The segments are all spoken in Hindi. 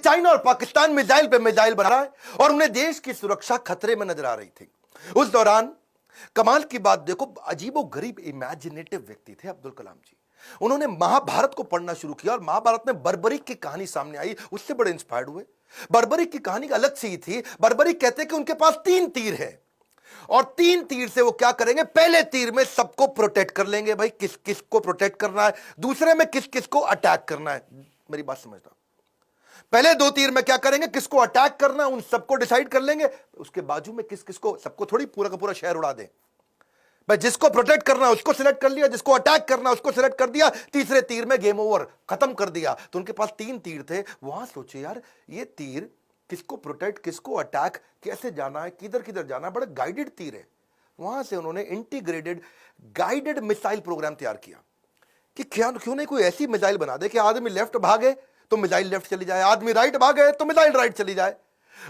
चाइना और पाकिस्तान मिसाइल पे मिसाइल बना रहा है और उन्हें देश की सुरक्षा खतरे में नजर आ रही थी। उस दौरान कमाल की बात देखो, अजीबो गरीब इमेजिनेटिव व्यक्ति थे अब्दुल कलाम जी। उन्होंने महाभारत को पढ़ना शुरू किया और महाभारत में बर्बरीक की कहानी सामने आई, उससे बड़े इंस्पायर्ड हुए। बर्बरीक की कहानी अलग सी ही थी। बर्बरीक कहते हैं कि उनके पास 3 तीर है और 3 तीर से वो क्या करेंगे, पहले तीर में सबको प्रोटेक्ट कर लेंगे, भाई किस किस को प्रोटेक्ट करना है, दूसरे में किस किस को अटैक करना है। मेरी बात समझना, पहले 2 तीर में क्या करेंगे, किसको अटैक करना है उन सबको डिसाइड कर लेंगे, उसके बाजू में किस किस को, सबको थोड़ी पूरा का पूरा शहर उड़ा दें भाई। जिसको प्रोटेक्ट करना है उसको सिलेक्ट कर लिया, जिसको अटैक करना है उसको सिलेक्ट कर दिया, तीसरे तीर में गेम ओवर, खत्म कर दिया। तो उनके पास 3 तीर थे। वहां सोचे यार ये तीर किसको प्रोटेक्ट, किसको अटैक, कैसे जाना है, किधर किधर जाना है, बड़ा गाइडेड तीर है। वहां से उन्होंने इंटीग्रेटेड गाइडेड मिसाइल प्रोग्राम तैयार किया कि क्यों नहीं कोई ऐसी मिसाइल बना दे कि आदमी लेफ्ट भागे तो मिसाइल लेफ्ट चली जाए, आदमी राइट भागे तो मिसाइल राइट चली जाए,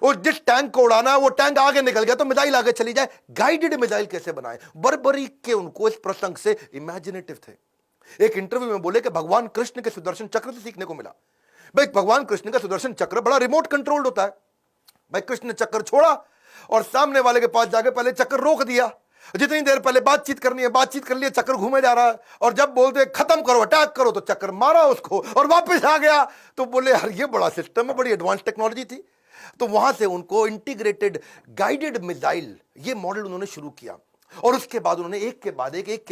और जिस टैंक को उड़ाना है वो टैंक आगे निकल गया तो मिसाइल आगे चली जाए। गाइडेड मिसाइल कैसे बनाए, बर्बरीक के उनको इस प्रसंग से इमेजिनेटिव थे। एक इंटरव्यू में बोले कि भगवान कृष्ण के सुदर्शन चक्र से सीखने को मिला। भाई भगवान कृष्ण का सुदर्शन चक्र बड़ा रिमोट कंट्रोल्ड होता है। भाई कृष्ण ने चक्र छोड़ा और सामने वाले के पास जाके पहले चक्कर रोक दिया, जितनी देर पहले बातचीत करनी है बातचीत कर लिया, चक्कर घूमे जा रहा है, और जब बोलते खत्म करो अटैक करो तो चक्कर मारा उसको और वापस आ गया। तो बोले यार ये बड़ा सिस्टम है, बड़ी एडवांस टेक्नोलॉजी थी। तो वहां से उनको इंटीग्रेटेड गाइडेड मिसाइल ये मॉडल उन्होंने शुरू किया और उसके बाद उन्होंने एक के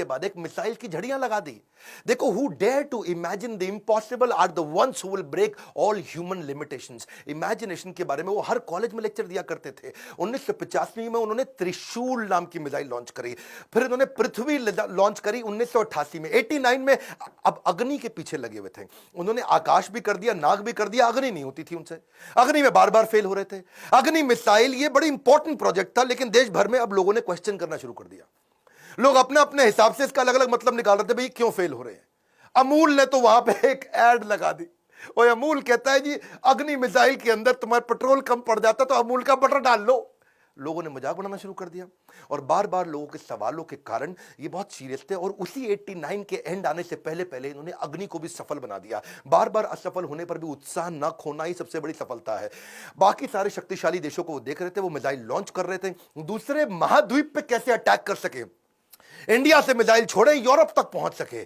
बाद एक मिसाइल की झड़ियां लगा दी। देखो, who dare to imagine the impossible are the ones who will break all human limitations. Imagination के बारे में वो हर कॉलेज में लेक्चर दिया करते थे। 1985 में उन्होंने त्रिशूल नाम की मिसाइल लॉन्च करी, फिर उन्होंने पृथ्वी लॉन्च करी 1988 में। 89 में अब अग्नि के पीछे लगे हुए थे। उन्होंने आकाश भी कर दिया, नाग भी कर दिया, अग्नि नहीं होती थी उनसे, अग्नि में बार बार फेल हो रहे थे। अग्नि मिसाइल ये बड़ी इंपॉर्टेंट प्रोजेक्ट था, लेकिन देश भर में अब लोगों ने क्वेश्चन करना शुरू कर दिया। लोग अपने अपने हिसाब से इसका अलग अलग मतलब निकाल रहे थे, भाई क्यों फेल हो रहे हैं। अमूल ने तो वहां पे एक एड लगा दी और अमूल कहता है जी अग्नि मिसाइल के अंदर तुम्हारा पेट्रोल कम पड़ जाता तो अमूल का बटर डाल लो। लोगों ने मजाक बनाना शुरू कर दिया और बार बार लोगों के सवालों के कारण ये बहुत सीरियस थे। और उसी 89 के एंड आने से पहले पहले इन्होंने अग्नि को भी सफल बना दिया। बार बार असफल होने पर भी उत्साह न खोना ही सबसे बड़ी सफलता है। बाकी सारे शक्तिशाली देशों को वो देख रहे थे, वो मिसाइल लॉन्च कर रहे थे, दूसरे महाद्वीप पे कैसे अटैक कर सके, इंडिया से मिसाइल छोड़े यूरोप तक पहुंच सके,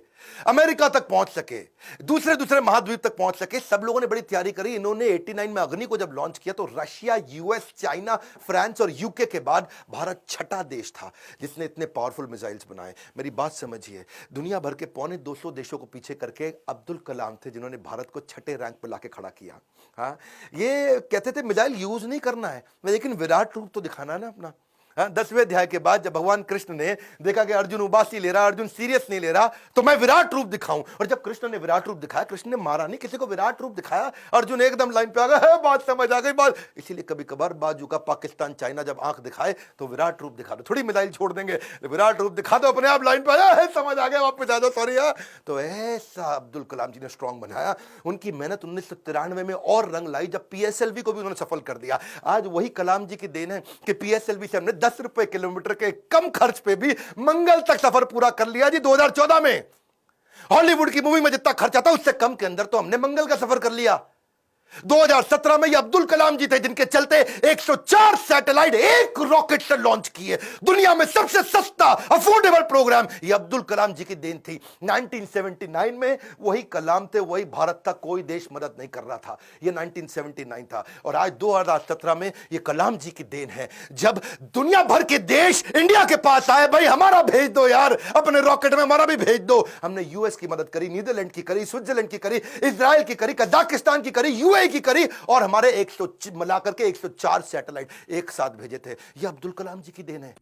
अमेरिका तक पहुंच सके, दूसरे महाद्वीप तक पहुंच सके। सब लोगों ने बड़ी तैयारी करी। इन्होंने 89 में अग्नि को जब लॉन्च किया तो रशिया, यूएस, चाइना, फ्रांस और यूके के बाद भारत छठा देश था जिसने इतने पावरफुल मिसाइल्स बनाए। मेरी बात समझिए, दुनिया भर के 250 देशों को पीछे करके अब्दुल कलाम थे जिन्होंने भारत को छठे रैंक पर लाके खड़ा किया। हाँ, ये कहते थे मिसाइल यूज नहीं करना है, लेकिन विराट रूप तो दिखाना है ना अपना। 10वें अध्याय के बाद जब भगवान कृष्ण ने देखा कि अर्जुन उबासी ले रहा, अर्जुन सीरियस नहीं ले रहा, तो मैं विराट रूप दिखाऊं। और जब कृष्ण ने विराट रूप दिखाया, कृष्ण ने मारा नहीं किसी को, विराट रूप दिखाया, अर्जुन एकदम लाइन पे आ गया, बात समझ आ गई बात। इसीलिए कभी कभार बाजू का पाकिस्तान, चाइना जब आंख दिखाए तो विराट रूप दिखा दो, थोड़ी मिसाइल छोड़ देंगे, विराट रूप दिखा दो, अपने आप लाइन पे आया है, समझ आ गया, वापस आ जाओ, सॉरी। तो ऐसा अब्दुल कलाम जी ने स्ट्रांग बनाया। उनकी मेहनत 1993 में और रंग लाई जब पीएसएलवी को भी उन्होंने सफल कर दिया। आज वही कलाम जी की देन है कि पीएसएलवी से हमने 10 रुपए किलोमीटर के कम खर्च पे भी मंगल तक सफर पूरा कर लिया जी। 2014 में हॉलीवुड की मूवी में जितना खर्च आता उससे कम के अंदर तो हमने मंगल का सफर कर लिया। 2017 में ये अब्दुल कलाम जी थे जिनके चलते 104 सैटेलाइट एक रॉकेट से लॉन्च किए। दुनिया में सबसे सस्ता अफोर्डेबल प्रोग्राम ये अब्दुल कलाम जी की देन थी। 1979 में वही कलाम थे, वही भारत था, कोई देश मदद नहीं कर रहा था। ये 1979 था और आज 2017 में ये कलाम जी की देन है जब दुनिया भर के देश इंडिया के पास आए, भाई हमारा भेज दो यार, अपने रॉकेट में हमारा भी भेज दो। हमने यूएस की मदद करी, नीदरलैंड की करी, स्विट्जरलैंड की करी, इजराइल की करी, कजाकिस्तान की करी, यूएई की करी और हमारे 100 मिलाकर के 104 सैटेलाइट एक साथ भेजे थे। यह अब्दुल कलाम जी की देन है।